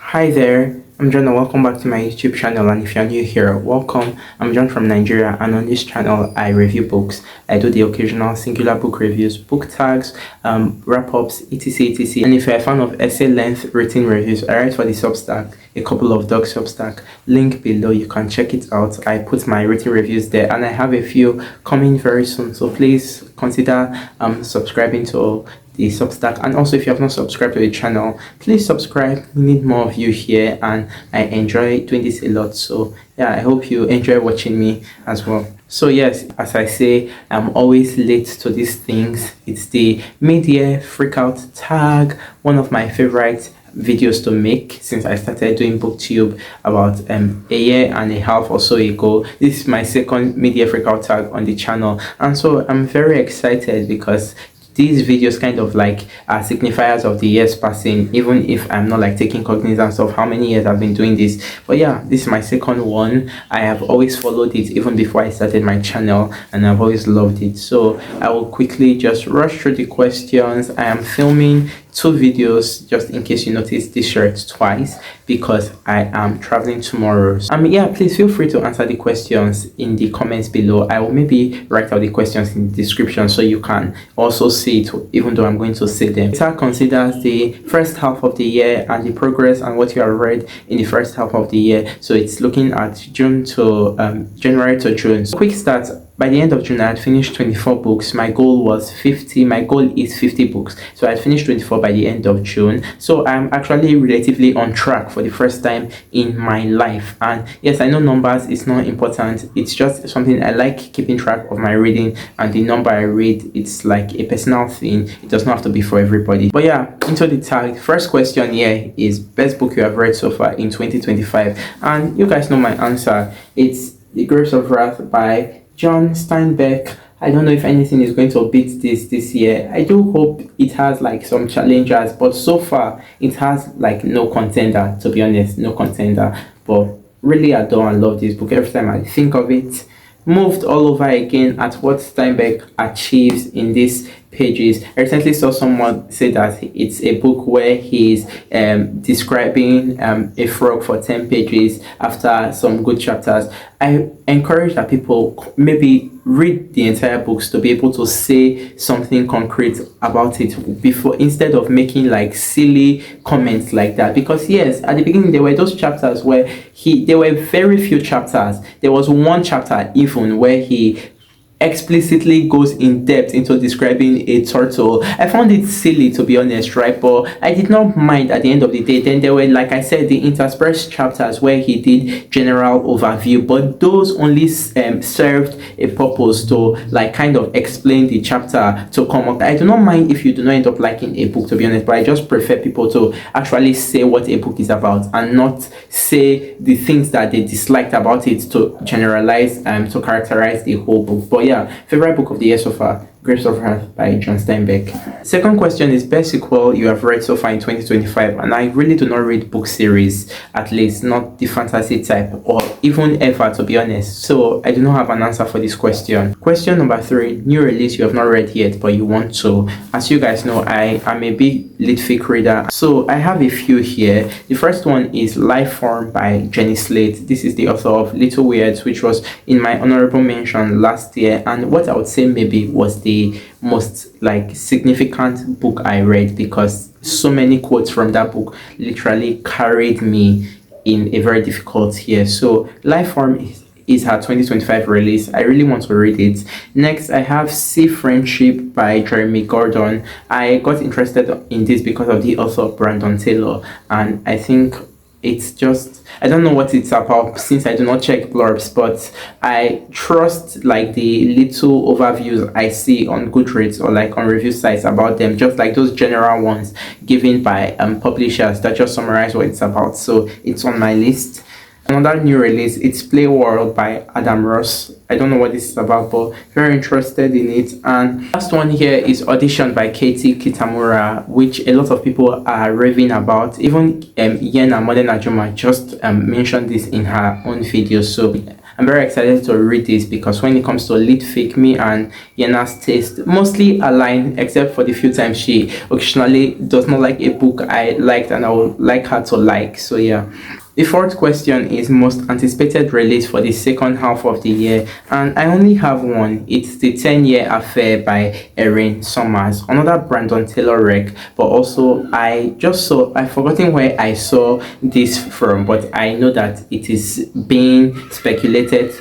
Hi there, I'm John and welcome back to my YouTube channel. And if you're new here, welcome. I'm John from Nigeria, and on this channel I review books. I do the occasional singular book reviews, book tags, wrap-ups, etc. And if you're a fan of essay length written reviews, I write for the Substack, a couple of dog Substack. Link below, you can check it out. I put my written reviews there, and I have a few coming very soon, so please consider subscribing to the Substack. And also, if you have not subscribed to the channel, please subscribe. We need more of you here, and I enjoy doing this a lot. So yeah, I hope you enjoy watching me as well. So yes, as I say, I'm always late to these things. It's the mid-year freakout tag, one of my favorite videos to make since I started doing booktube about a year and a half or so ago. This is my second mid-year freakout tag on the channel, and so I'm very excited because these videos kind of like are signifiers of the years passing, even if I'm not like taking cognizance of how many years I've been doing this. But yeah, this is my second one. I have always followed it even before I started my channel, and I've always loved it. So I will quickly just rush through the questions. I am filming two videos just in case you notice this shirt twice because I am traveling tomorrow. Yeah, please feel free to answer the questions in the comments below. I will maybe write out the questions in the description so you can also see it, even though I'm going to say them. It considers the first half of the year and the progress and what you have read in the first half of the year. So it's looking at June to January to June. So quick stats. By the end of June, I had finished 24 books. My goal was 50. My goal is 50 books. So I had finished 24 by the end of June. So I'm actually relatively on track for the first time in my life. And yes, I know numbers is not important. It's just something I like, keeping track of my reading, and the number I read, it's like a personal thing. It does not have to be for everybody. But yeah, into the tag. First question here is best book you have read so far in 2025. And you guys know my answer. It's The Grapes of Wrath by John Steinbeck. I don't know if anything is going to beat this year. I do hope it has like some challengers, but so far it has like no contender, to be honest, no contender. But really adore and love this book. Every time I think of it, moved all over again at what Steinbeck achieves in these pages. I recently saw someone say that it's a book where he's describing a frog for 10 pages after some good chapters. I encourage that people maybe read the entire books to be able to say something concrete about it before, instead of making like silly comments like that. Because yes, at the beginning there were those chapters where there were very few chapters. There was one chapter even where he explicitly goes in depth into describing a turtle. I found it silly, to be honest, right? But I did not mind at the end of the day. Then there were, like I said, the interspersed chapters where he did general overview, but those only served a purpose to like kind of explain the chapter to come up. I do not mind if you do not end up liking a book, to be honest, but I just prefer people to actually say what a book is about and not say the things that they disliked about it to generalize to characterize the whole book. But yeah, favorite book of the year so far, Grapes of Wrath by John Steinbeck. Second question is best sequel you have read so far in 2025. And I really do not read book series, at least not the fantasy type or even ever, to be honest. So I do not have an answer for this question. Question number 3, new release you have not read yet but you want to. As you guys know, I am a big lit-fic reader, so I have a few here. The first one is Life Form by Jenny Slate. This is the author of Little Weirds, which was in my honorable mention last year, and what I would say maybe was the most like significant book I read, because so many quotes from that book literally carried me in a very difficult year. So Life Form is her 2025 release. I really want to read it. Next, I have Sea Friendship by Jeremy Gordon. I got interested in this because of the author Brandon Taylor, and I think it's just, I don't know what it's about since I do not check blurbs, but I trust like the little overviews I see on Goodreads or like on review sites about them, just like those general ones given by publishers that just summarize what it's about. So it's on my list. Another new release, it's Play World by Adam Ross. I don't know what this is about, but very interested in it. And last one here is Audition by Katie Kitamura, which a lot of people are raving about. Even Yena Modern Ajuma just mentioned this in her own video. So I'm very excited to read this because when it comes to lit fic, me and Yena's taste mostly align, except for the few times she occasionally does not like a book I liked and I would like her to like. So yeah. The fourth question is most anticipated release for the second half of the year, and I only have one. It's the 10-Year Affair by Erin Summers, another Brandon Taylor rec. But also, I've forgotten where I saw this from, but I know that it is being speculated,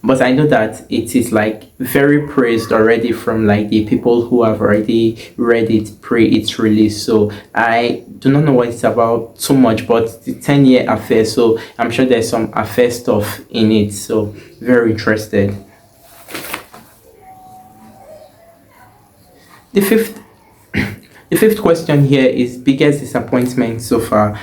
but I know that it is like very praised already from like the people who have already read it pre its release. So I do not know what it's about too much, but the 10-year affair. So I'm sure there's some affair stuff in it. So very interested. The fifth the fifth question here is biggest disappointment so far.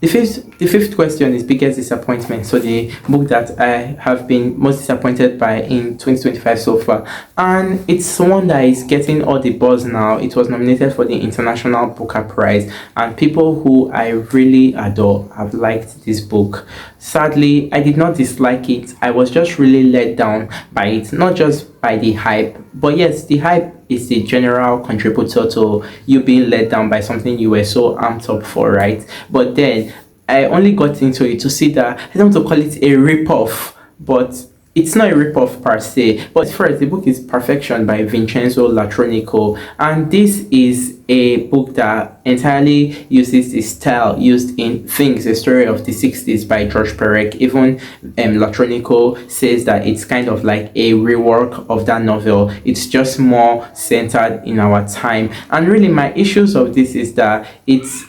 The fifth question is biggest disappointment. So the book that I have been most disappointed by in 2025 so far, and it's one that is getting all the buzz now. It was nominated for the International Booker Prize, and people who I really adore have liked this book. Sadly, I did not dislike it. I was just really let down by it, not just by the hype, but yes, the hype is the general contributor to you being let down by something you were so amped up for, right? But then I only got into it to see that I don't want to call it a rip-off, but it's not a rip-off per se. But first, the book is Perfection by Vincenzo Latronico, and this is a book that entirely uses the style used in Things, a story of the 60s by George Perec. Even Latronico says that it's kind of like a rework of that novel. It's just more centered in our time. And really, my issues of this is that it's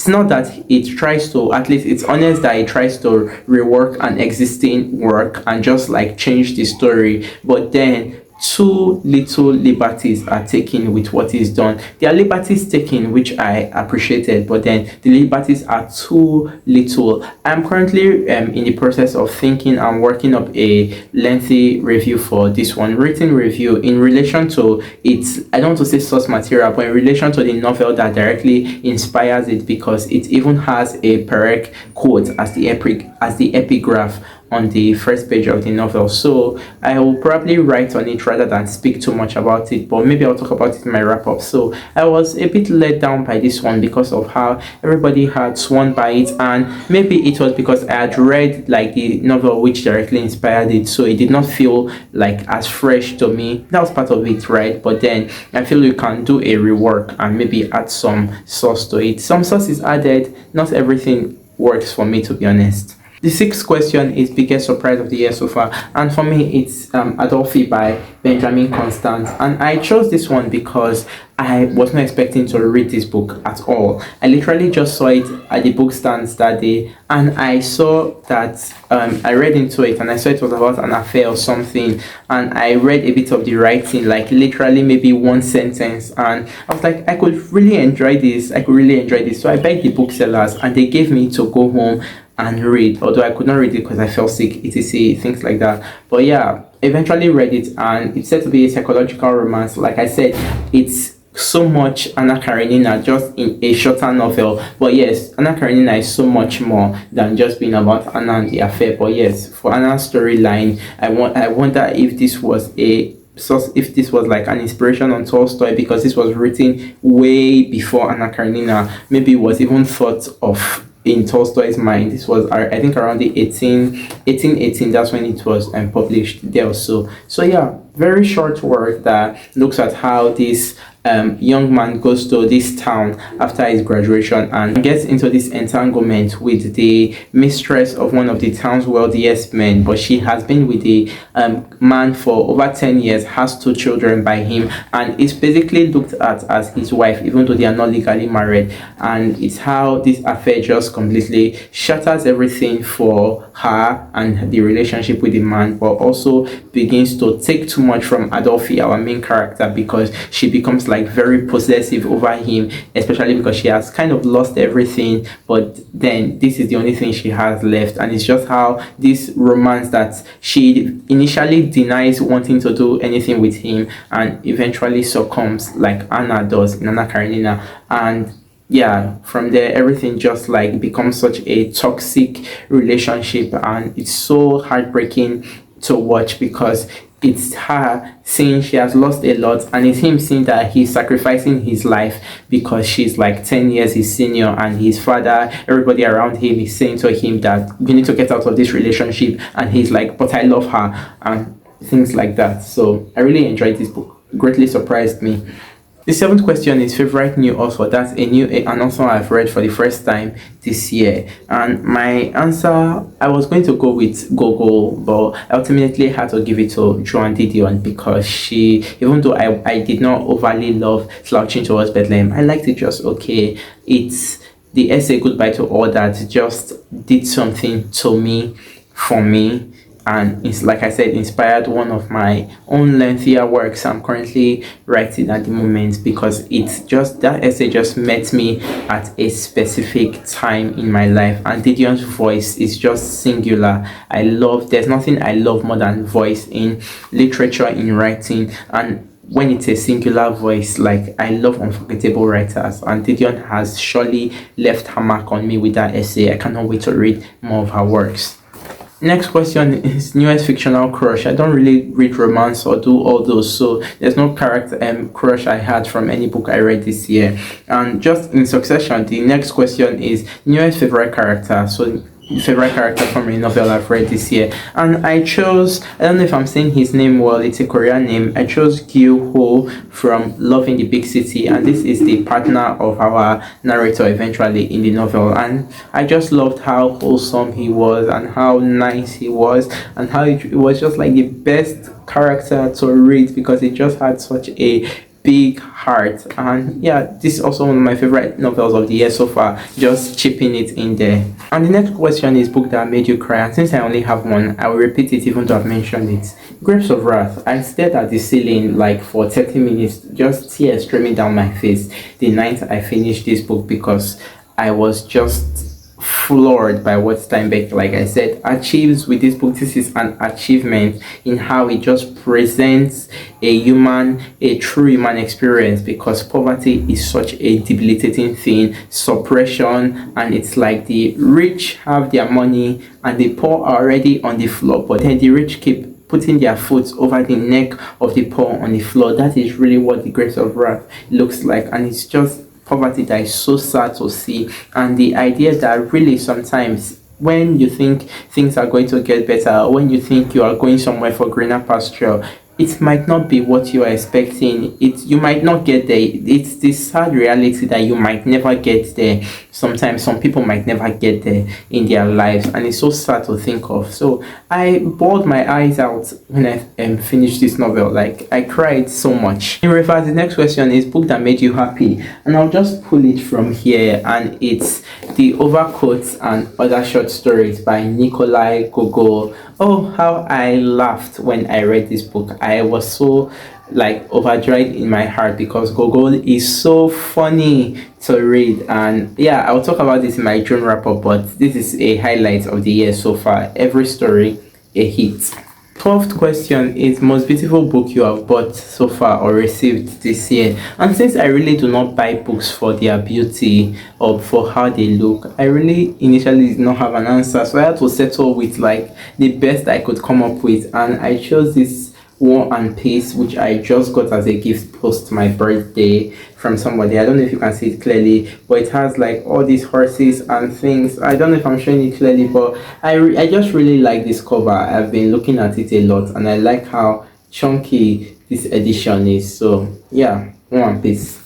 not that it tries to, at least it's honest that it tries to rework an existing work and just like change the story, but then too little liberties are taken with what is done. There are liberties taken which I appreciated, but then the liberties are too little. I'm currently in the process of thinking and working up a lengthy review for this one, written review in relation to its, I don't want to say source material, but in relation to the novel that directly inspires it, because it even has a Perec quote as the epigraph on the first page of the novel. So I will probably write on it rather than speak too much about it, but maybe I'll talk about it in my wrap up. So I was a bit let down by this one because of how everybody had sworn by it, and maybe it was because I had read like the novel which directly inspired it, so it did not feel like as fresh to me. That was part of it, right? But then I feel you can do a rework and maybe add some sauce to it. Some sauce is added, not everything works for me, to be honest. The sixth question is biggest surprise of the year so far, and for me it's Adolphe by Benjamin Constant, and I chose this one because I was not expecting to read this book at all. I literally just saw it at the book stands that day, and I saw that I read into it, and I saw it was about an affair or something, and I read a bit of the writing, like literally maybe one sentence, and I was like, I could really enjoy this. So I begged the booksellers, and they gave me to go home and read, although I could not read it because I felt sick, etc., things like that. But yeah, eventually read it, and it's said to be a psychological romance. Like I said, it's so much Anna Karenina just in a shorter novel. But yes, Anna Karenina is so much more than just being about Anna and the affair. But yes, for Anna's storyline, I wonder if this was like an inspiration on Tolstoy, because this was written way before Anna Karenina. Maybe it was even thought of in Tolstoy's mind. This was, I think, around the 1818. That's when it was published there. So yeah, very short work that looks at how this young man goes to this town after his graduation and gets into this entanglement with the mistress of one of the town's wealthiest men. But she has been with the man for over 10 years, has 2 children by him, and is basically looked at as his wife, even though they are not legally married. And it's how this affair just completely shatters everything for her and the relationship with the man, but also begins to take too much from Adolphe, our main character, because she becomes like very possessive over him, especially because she has kind of lost everything, but then this is the only thing she has left. And it's just how this romance that she initially denies wanting to do anything with him and eventually succumbs like Anna does in Anna Karenina. And yeah, from there everything just like becomes such a toxic relationship, and it's so heartbreaking to watch because it's her seeing she has lost a lot, and it's him seeing that he's sacrificing his life because she's like 10 years his senior, and his father, everybody around him is saying to him that you need to get out of this relationship, and he's like, but I love her, and things like that. So I really enjoyed this book, greatly surprised me. The seventh question is favorite new author. That's an author I've read for the first time this year. And my answer, I was going to go with Gogo, but I ultimately had to give it to Joan Didion because she, even though I did not overly love Slouching Towards Bethlehem, I liked it just okay. It's the essay Goodbye to All That just did something to me, for me, and it's like I said, inspired one of my own lengthier works I'm currently writing at the moment, because it's just that essay just met me at a specific time in my life, and Didion's voice is just singular. There's nothing I love more than voice in literature, in writing, and when it's a singular voice, like I love unforgettable writers, and Didion has surely left her mark on me with that essay. I cannot wait to read more of her works. Next question is newest fictional crush. I don't really read romance or do all those, so there's no character crush I had from any book I read this year. And just in succession, the next question is newest favorite character. So favorite character from a novel I've read this year, and I chose, I don't know if I'm saying his name well, it's a Korean name. I chose Gyu Ho from Love in the Big City, and this is the partner of our narrator eventually in the novel, and I just loved how wholesome he was and how nice he was, and how it was just like the best character to read because it just had such a big heart. And yeah, this is also one of my favorite novels of the year so far, just chipping it in there. And the next question is book that made you cry, and since I only have one, I will repeat it even though I've mentioned it. Grapes of Wrath. I stared at the ceiling like for 30 minutes, just tears streaming down my face the night I finished this book, because I was just floored by what Steinbeck, like I said, achieves with this book. This is an achievement in how it just presents a true human experience, because poverty is such a debilitating thing, suppression, and it's like the rich have their money and the poor are already on the floor, but then the rich keep putting their foot over the neck of the poor on the floor. That is really what the Grapes of Wrath looks like, and it's just poverty that is so sad to see. And the idea that really sometimes when you think things are going to get better, when you think you are going somewhere for greener pasture, it might not be what you are expecting. You might not get there. It's this sad reality that you might never get there. Sometimes some people might never get there in their lives, and it's so sad to think of. So I bawled my eyes out when I finished this novel. Like, I cried so much. In reverse, the next question is book that made you happy, and I'll just pull it from here, and it's The Overcoats and Other Short Stories by Nikolai Gogol. Oh, how I laughed when I read this book. I was so like overjoyed in my heart because Gogol is so funny to read. And yeah, I'll talk about this in my June wrap up, but this is a highlight of the year so far. Every story a hit. 12th question is most beautiful book you have bought so far or received this year. And since I really do not buy books for their beauty or for how they look, I really initially did not have an answer, so I had to settle with like the best I could come up with, and I chose this War and Peace, which I just got as a gift post my birthday from somebody. I don't know if you can see it clearly, but it has like all these horses and things. I don't know if I'm showing it clearly, but I just really like this cover. I've been looking at it a lot, and I like how chunky this edition is. So yeah, War and Peace.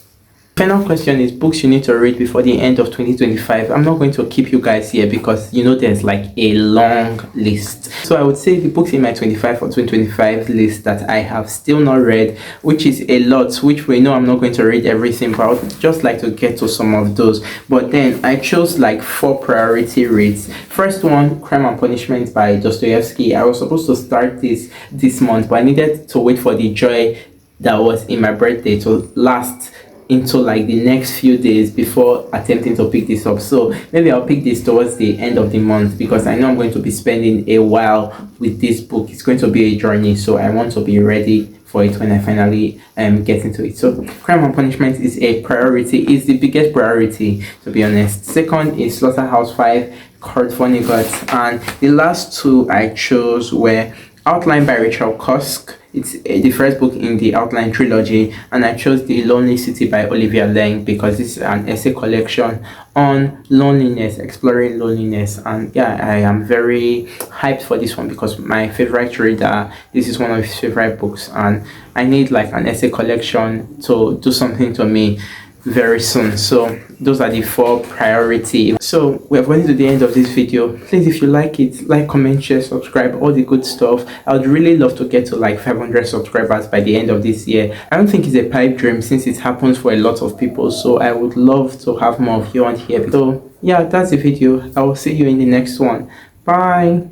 Final question is books you need to read before the end of 2025. I'm not going to keep you guys here because you know there's like a long list. So I would say the books in my 25 for 2025 list that I have still not read, which is a lot, which we know I'm not going to read everything, but I would just like to get to some of those. But then I chose like 4 priority reads. First one, Crime and Punishment by Dostoevsky. I was supposed to start this month, but I needed to wait for the joy that was in my birthday to last into like the next few days before attempting to pick this up. So maybe I'll pick this towards the end of the month because I know I'm going to be spending a while with this book. It's going to be a journey, so I want to be ready for it when I finally get into it. So Crime and Punishment is a priority, is the biggest priority, to be honest. Second is Slaughterhouse-5, Court for Niggas, and the last two I chose were Outline by Rachel Cusk. It's the first book in the Outline trilogy, and I chose The Lonely City by Olivia Leng because it's an essay collection on loneliness, exploring loneliness. And yeah, I am very hyped for this one because my favorite reader, this is one of his favorite books, and I need like an essay collection to do something to me very soon. So those are the 4 priority. So we have gotten to the end of this video. Please, if you like it, like, comment, share, subscribe, all the good stuff. I would really love to get to like 500 subscribers by the end of this year. I don't think it's a pipe dream since it happens for a lot of people, so I would love to have more of you on here. So yeah, that's the video. I will see you in the next one. Bye.